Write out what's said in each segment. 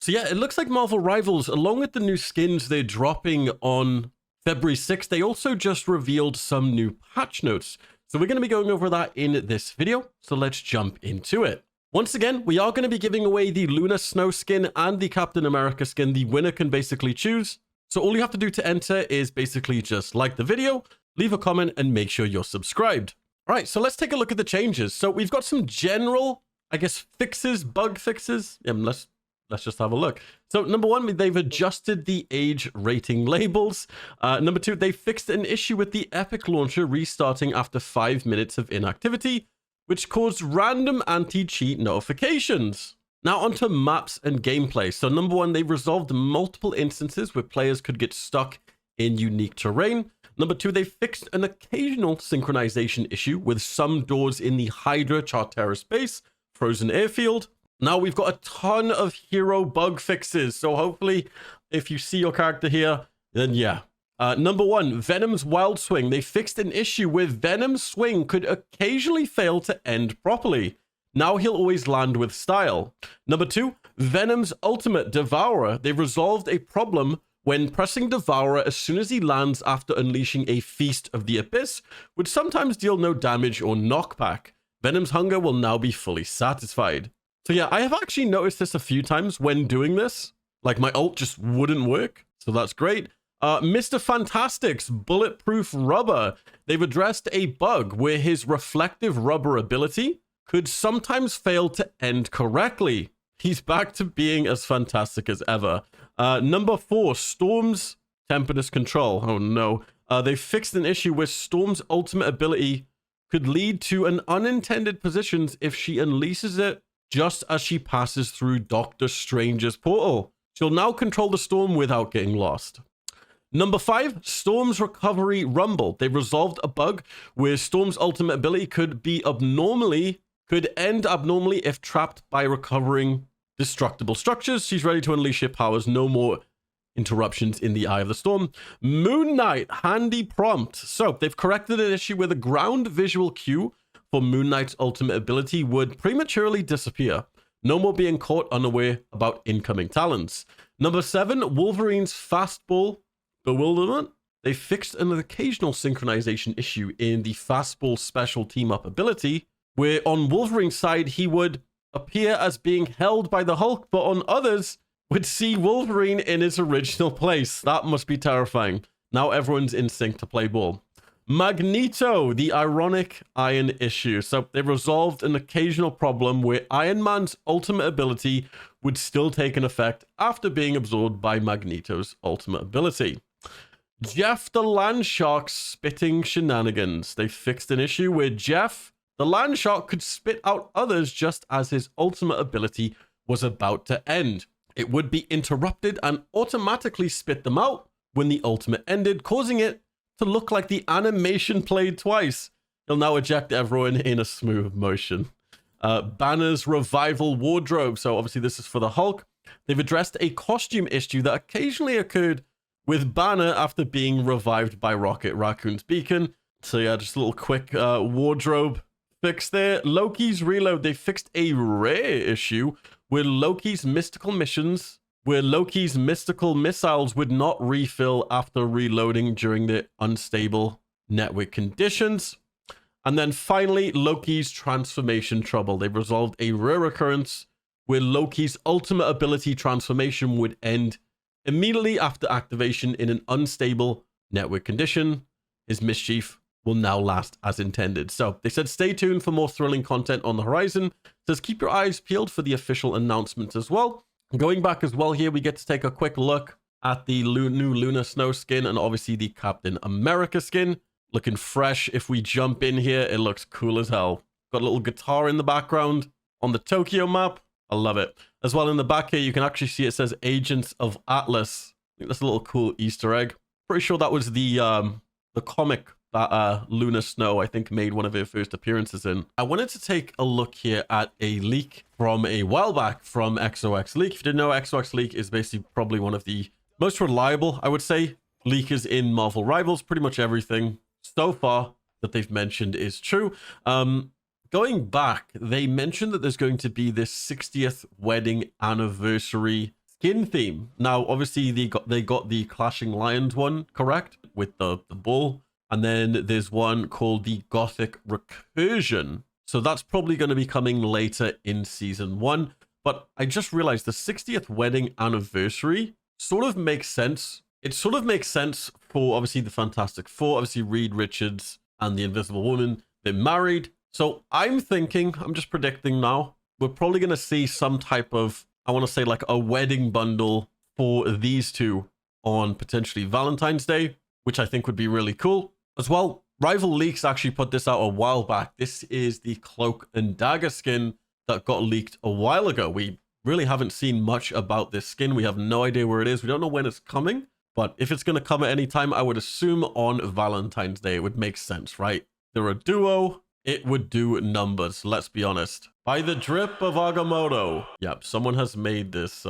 So yeah, it looks like Marvel Rivals, along with the new skins they're dropping on February 6th, they also just revealed some new patch notes. So we're going to be going over that in this video. So let's jump into it. Once again, we are going to be giving away the Lunar Snow skin and the Captain America skin. The winner can basically choose. So all you have to do to enter is basically just like the video, leave a comment, and make sure you're subscribed. All right, so let's take a look at the changes. So we've got some general, I guess, fixes, bug fixes. Yeah, let's just have a look. So number one, they've adjusted the age rating labels. Number two, they fixed an issue with the Epic launcher restarting after 5 minutes of inactivity, which caused random anti-cheat notifications. Now onto maps and gameplay. So number one, they resolved multiple instances where players could get stuck in unique terrain. Number two, they fixed an occasional synchronization issue with some doors in the Hydra Charterra space, frozen airfield. Now we've got a ton of hero bug fixes. So hopefully if you see your character here, then yeah. Number one, Venom's Wild Swing. They fixed an issue with Venom's swing could occasionally fail to end properly. Now he'll always land with style. Number two, Venom's Ultimate Devourer. They resolved a problem when pressing Devourer as soon as he lands after unleashing a Feast of the Abyss would sometimes deal no damage or knockback. Venom's hunger will now be fully satisfied. So yeah, I have actually noticed this a few times when doing this. Like my ult just wouldn't work. So that's great. Mr. Fantastic's Bulletproof Rubber. They've addressed a bug where his reflective rubber ability could sometimes fail to end correctly. He's back to being as fantastic as ever. Number four, Storm's Tempest Control. Oh no. They fixed an issue where Storm's ultimate ability could lead to an unintended positions if she unleashes it just as she passes through Doctor Strange's portal. She'll now control the Storm without getting lost. Number five, Storm's Recovery Rumble. They resolved a bug where Storm's ultimate ability could end abnormally if trapped by recovering destructible structures. She's ready to unleash her powers. No more interruptions in the Eye of the Storm. Moon Knight, handy prompt. So they've corrected an issue where the ground visual cue for Moon Knight's ultimate ability would prematurely disappear. No more being caught unaware about incoming talents. Number seven, Wolverine's Fastball Bewilderment. They fixed an occasional synchronization issue in the Fastball special team-up ability, where on Wolverine's side, he would appear as being held by the Hulk, but on others, would see Wolverine in his original place. That must be terrifying. Now everyone's in sync to play ball. Magneto, the ironic iron issue. So they resolved an occasional problem where Iron Man's ultimate ability would still take an effect after being absorbed by Magneto's ultimate ability. Jeff the Landshark's spitting shenanigans. They fixed an issue where Jeff the Landshark could spit out others just as his ultimate ability was about to end. It would be interrupted and automatically spit them out when the ultimate ended, causing it to look like the animation played twice. He'll now eject everyone in a smooth motion. Banner's Revival Wardrobe. So obviously this is for the Hulk. They've addressed a costume issue that occasionally occurred with Banner after being revived by Rocket Raccoon's beacon. So yeah, just a little quick wardrobe fix there. Loki's Reload. They fixed a rare issue where Loki's mystical missiles would not refill after reloading during the unstable network conditions. And then finally, Loki's Transformation Trouble. They resolved a rare occurrence where Loki's ultimate ability transformation would end immediately after activation in an unstable network condition. His mischief will now last as intended. So they said stay tuned for more thrilling content on the horizon. It says keep your eyes peeled for the official announcements as well. Going back as well here, we get to take a quick look at the new Lunar Snow skin and obviously the Captain America skin. Looking fresh. If we jump in here, it looks cool as hell. Got a little guitar in the background on the Tokyo map. I love it. As well in the back here, you can actually see it says Agents of Atlas. I think that's a little cool Easter egg. Pretty sure that was the comic that Lunar Snow, I think, made one of her first appearances in. I wanted to take a look here at a leak from a while back from XOX Leak. If you didn't know, XOX Leak is basically probably one of the most reliable, I would say, leakers in Marvel Rivals. Pretty much everything so far that they've mentioned is true. Going back, they mentioned that there's going to be this 60th wedding anniversary skin theme. Now, obviously, they got the Clashing Lions one correct with the bull. And then there's one called the Gothic Recursion. So that's probably going to be coming later in season 1. But I just realized the 60th wedding anniversary sort of makes sense. It sort of makes sense for obviously the Fantastic Four, obviously Reed Richards and the Invisible Woman. They're married. So I'm thinking, I'm just predicting now, we're probably going to see some type of, I want to say like a wedding bundle for these two on potentially Valentine's Day, which I think would be really cool. As well, Rival Leaks actually put this out a while back. This is the Cloak and Dagger skin that got leaked a while ago. We really haven't seen much about this skin. We have no idea where it is. We don't know when it's coming, but if it's going to come at any time, I would assume on Valentine's Day. It would make sense, right? They're a duo. It would do numbers, let's be honest. By the drip of Agamotto. Yep, someone has made this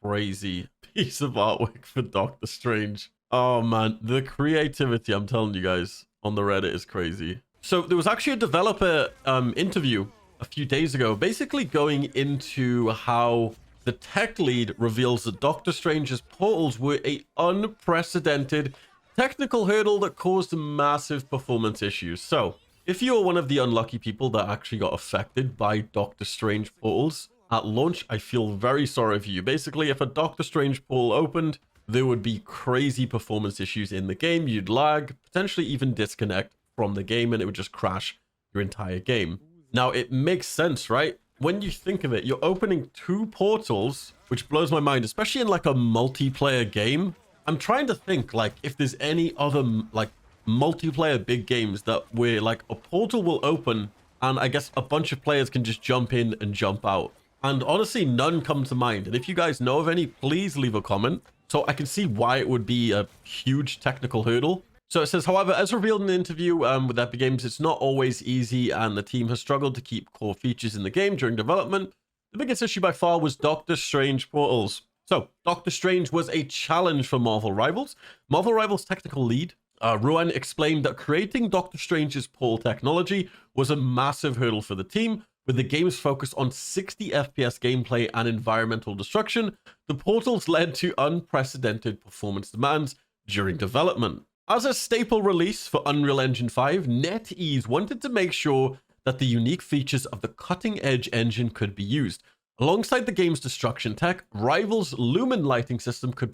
crazy piece of artwork for Doctor Strange. Oh man, the creativity, I'm telling you guys, on the Reddit is crazy. So there was actually a developer interview a few days ago, basically going into how the tech lead reveals that Doctor Strange's portals were an unprecedented technical hurdle that caused massive performance issues. So if you're one of the unlucky people that actually got affected by Doctor Strange portals at launch, I feel very sorry for you. Basically, if a Doctor Strange portal opened, there would be crazy performance issues in the game. You'd lag, potentially even disconnect from the game, and it would just crash your entire game. Now, it makes sense, right? When you think of it, you're opening 2 portals, which blows my mind, especially in like a multiplayer game. I'm trying to think like if there's any other like multiplayer big games that where like a portal will open and I guess a bunch of players can just jump in and jump out. And honestly, none come to mind. And if you guys know of any, please leave a comment so I can see why it would be a huge technical hurdle. So it says, however, as revealed in an interview with Epic Games, it's not always easy and the team has struggled to keep core features in the game during development. The biggest issue by far was Doctor Strange portals. So Doctor Strange was a challenge for Marvel Rivals. Marvel Rivals technical lead, Ruan, explained that creating Doctor Strange's portal technology was a massive hurdle for the team. With the game's focus on 60 FPS gameplay and environmental destruction, the portals led to unprecedented performance demands during development. As a staple release for Unreal Engine 5, NetEase wanted to make sure that the unique features of the cutting-edge engine could be used. Alongside the game's destruction tech, Rival's Lumen lighting system could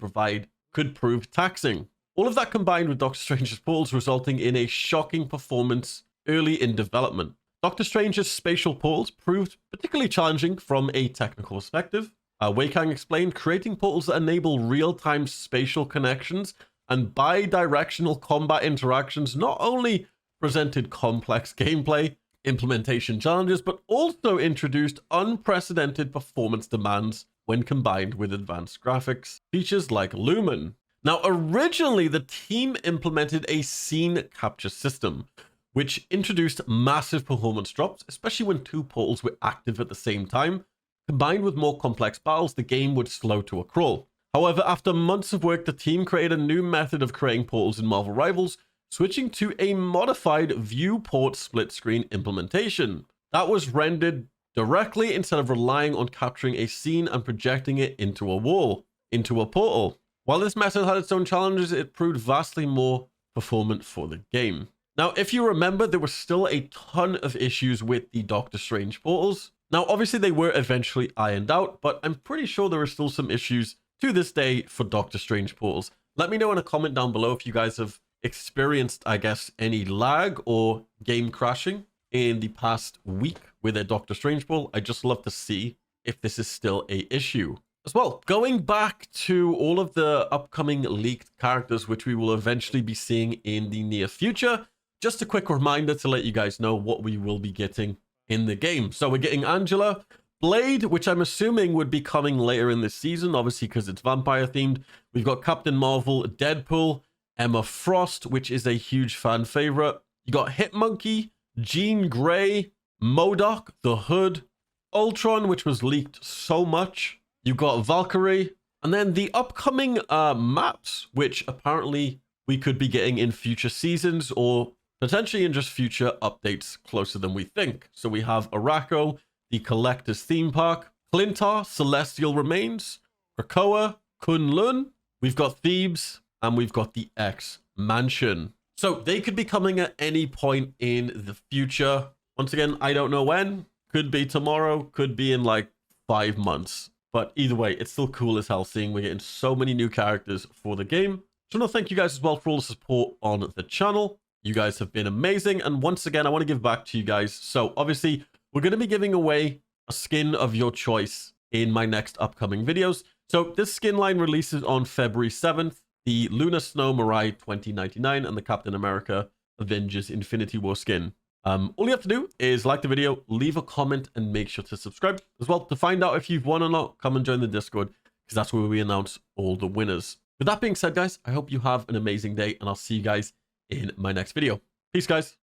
prove taxing. All of that combined with Doctor Strange's portals resulting in a shocking performance early in development. Doctor Strange's spatial portals proved particularly challenging from a technical perspective. Wei Kang explained, creating portals that enable real-time spatial connections and bi-directional combat interactions not only presented complex gameplay implementation challenges, but also introduced unprecedented performance demands when combined with advanced graphics features like Lumen. Now, originally, the team implemented a scene capture system, which introduced massive performance drops, especially when 2 portals were active at the same time. Combined with more complex battles, the game would slow to a crawl. However, after months of work, the team created a new method of creating portals in Marvel Rivals, switching to a modified viewport split-screen implementation. That was rendered directly instead of relying on capturing a scene and projecting it into a portal. While this method had its own challenges, it proved vastly more performant for the game. Now, if you remember, there were still a ton of issues with the Doctor Strange portals. Now, obviously, they were eventually ironed out, but I'm pretty sure there are still some issues to this day for Doctor Strange portals. Let me know in a comment down below if you guys have experienced, I guess, any lag or game crashing in the past week with a Doctor Strange portal. I'd just love to see if this is still an issue. As well, going back to all of the upcoming leaked characters, which we will eventually be seeing in the near future, just a quick reminder to let you guys know what we will be getting in the game. So we're getting Angela, Blade, which I'm assuming would be coming later in this season, obviously because it's vampire themed. We've got Captain Marvel, Deadpool, Emma Frost, which is a huge fan favorite. You got Hitmonkey, Jean Grey, MODOK, The Hood, Ultron, which was leaked so much. You got Valkyrie, and then the upcoming maps, which apparently we could be getting in future seasons or potentially in just future updates closer than we think. So we have Araco, the Collector's Theme Park, Clintar, Celestial Remains, Krakoa, Kunlun, we've got Thebes, and we've got the X Mansion. So they could be coming at any point in the future. Once again, I don't know when. Could be tomorrow, could be in like 5 months. But either way, it's still cool as hell seeing we're getting so many new characters for the game. So I want to thank you guys as well for all the support on the channel. You guys have been amazing. And once again, I want to give back to you guys. So obviously, we're going to be giving away a skin of your choice in my next upcoming videos. So this skin line releases on February 7th. The Lunar Snow Mirai 2099 and the Captain America Avengers Infinity War skin. All you have to do is like the video, leave a comment, and make sure to subscribe as well. To find out if you've won or not, come and join the Discord, because that's where we announce all the winners. With that being said, guys, I hope you have an amazing day, and I'll see you guys in my next video. Peace, guys.